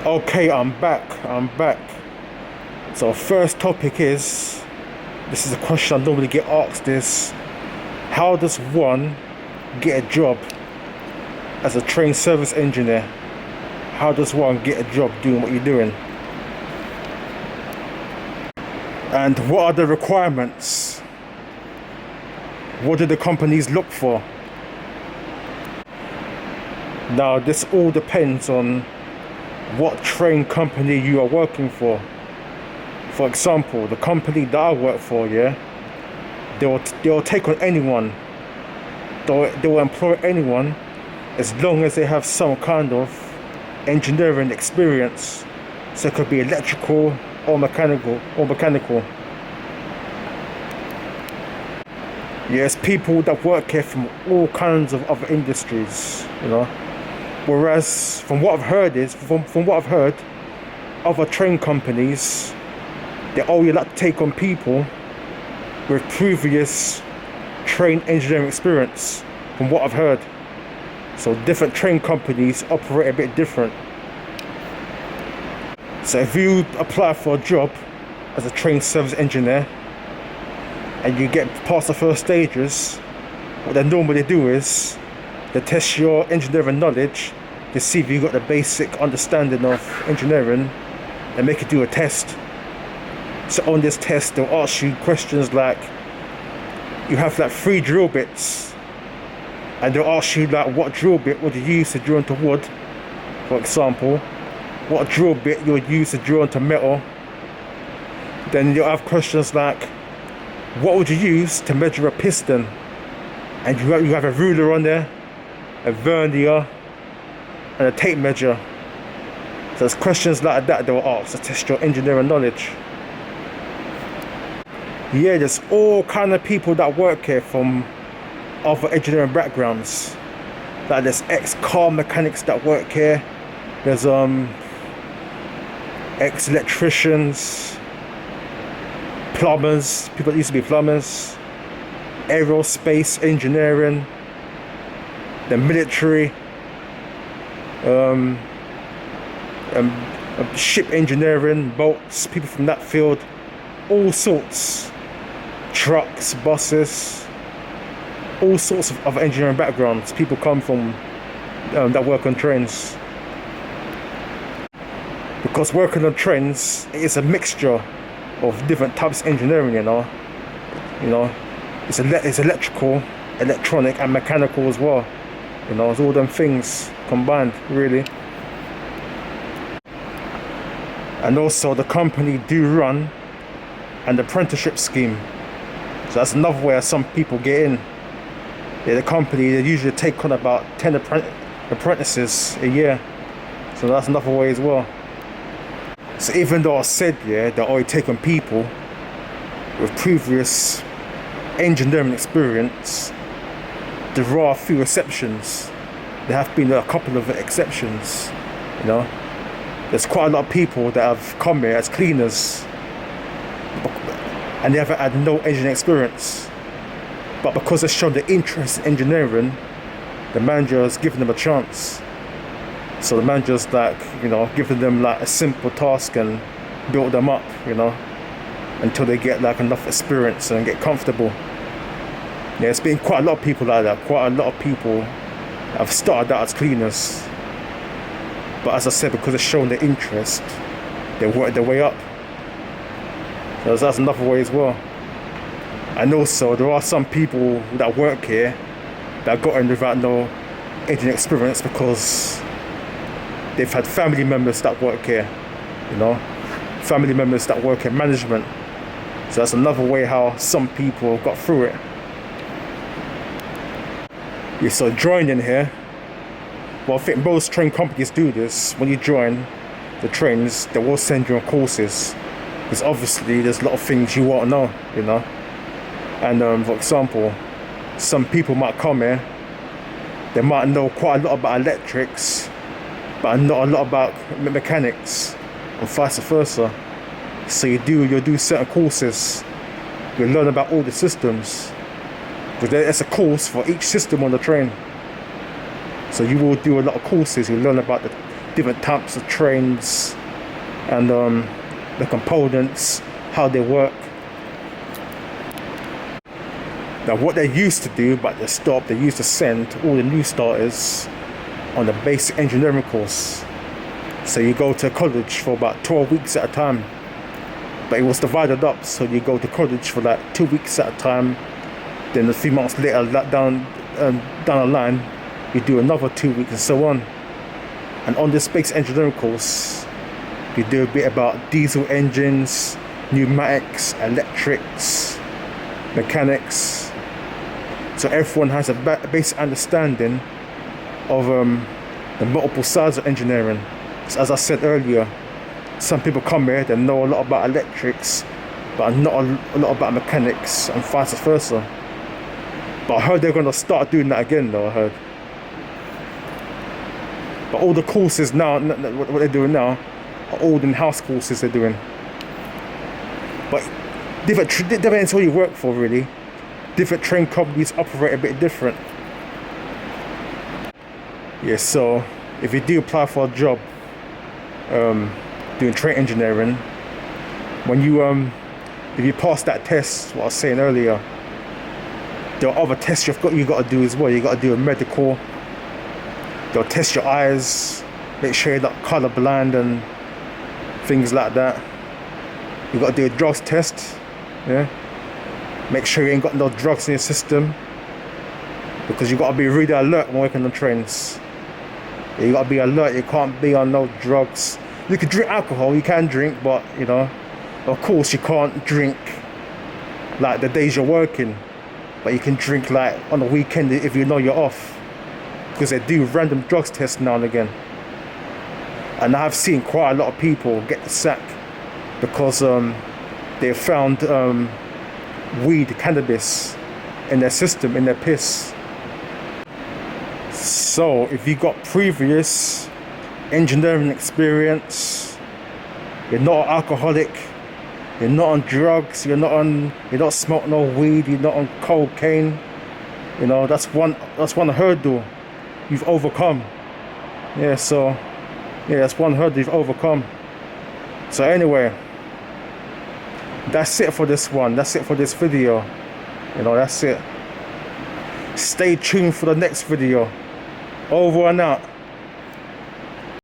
Okay, I'm back. So first topic is, this is a question I normally get asked, is how does one get a job as a trained service engineer? How does one get a job doing what you're doing? And what are the requirements? What do the companies look for? Now this all depends on what train company you are working for. For example, the company that I work for, yeah, they'll take on anyone. They will employ anyone as long as they have some kind of engineering experience. So it could be electrical or mechanical. Yes, people that work here from all kinds of other industries, you know. Whereas from what I've heard, other train companies, they only like to take on people with previous train engineering experience, from what I've heard. So different train companies operate a bit different. So if you apply for a job as a train service engineer and you get past the first stages, what they normally do is they test your engineering knowledge to see if you got the basic understanding of engineering and make you do a test. So on this test, they'll ask you questions like, you have like 3 drill bits, and they'll ask you like what drill bit would you use to drill into wood, for example, what drill bit you would use to drill into metal. Then you'll have questions like, what would you use to measure a piston? And you have a ruler on there, a vernier, and a tape measure. So there's questions like that they'll ask to test your engineering knowledge. Yeah, there's all kind of people that work here from other engineering backgrounds. Like there's ex-car mechanics that work here. There's ex-electricians, plumbers, people that used to be plumbers, aerospace engineering, the military, ship engineering, boats, people from that field, all sorts, trucks, buses, all sorts of engineering backgrounds. People come from that work on trains. Because working on trains is a mixture of different types of engineering, you know. It's electrical, electronic, and mechanical as well. You know, it's all them things combined, really. And also the company do run an apprenticeship scheme. So that's another way some people get in. Yeah, the company, they usually take on about 10 apprentices a year. So that's another way as well. So even though I said, yeah, they're only taking people with previous engineering experience, there are a few exceptions. There have been a couple of exceptions, you know. There's quite a lot of people that have come here as cleaners and they haven't had no engineering experience. But because they've shown the interest in engineering, the manager has given them a chance. So the manager's like, you know, giving them like a simple task and build them up, you know, until they get like enough experience and get comfortable. Yeah, it's been quite a lot of people like that. Quite a lot of people have started out as cleaners. But as I said, because they've shown the interest, they work their way up. So that's another way as well. And also, there are some people that work here that got in without no engineering experience because they've had family members that work here, you know, family members that work in management. So that's another way how some people got through it. Yeah, so joining here, well, I think most train companies do this. When you join the trains, they will send you on courses, because obviously there's a lot of things you won't know, you know. And for example, some people might come here, they might know quite a lot about electrics, but not a lot about mechanics, and vice versa. So you'll do certain courses, you'll learn about all the systems, because there's a course for each system on the train. So you will do a lot of courses, you'll learn about different types of trains and the components, how they work. Now what they used to do, but they stopped, they used to send all the new starters on the basic engineering course. So you go to college for about 12 weeks at a time. But it was divided up, so you go to college for like 2 weeks at a time. Then a few months later, down the line, you do another 2 weeks and so on. And on this basic engineering course, you do a bit about diesel engines, pneumatics, electrics, mechanics. So everyone has a basic understanding of the multiple sides of engineering. So as I said earlier, some people come here, they know a lot about electrics, but not a lot about mechanics, and vice versa. But I heard they're going to start doing that again though, I heard. But all the courses now, what they're doing now, are all in-house courses they're doing. But depends who you work for really. Different train companies operate a bit different. Yeah, so if you do apply for a job, doing train engineering, when you if you pass that test, what I was saying earlier, there are other tests you got to do as well. You got to do a medical. They'll test your eyes, make sure you're not colorblind and things like that. You got to do a drugs test, yeah. Make sure you ain't got no drugs in your system, because you got to be really alert when working on trains. Yeah, you got to be alert. You can't be on no drugs. You can drink alcohol, you can drink, but you know, of course you can't drink like the days you're working, but you can drink like on the weekend if you know you're off, because they do random drugs tests now and again. And I've seen quite a lot of people get the sack because they found weed, cannabis in their system, in their piss. So if you got previous engineering experience, you're not an alcoholic, you're not on drugs, you're not smoking no weed, you're not on cocaine, you know, that's one hurdle you've overcome. Yeah, so yeah, that's one hurdle you've overcome. So anyway, that's it for this one. That's it for this video. You know, that's it. Stay tuned for the next video. Over and out.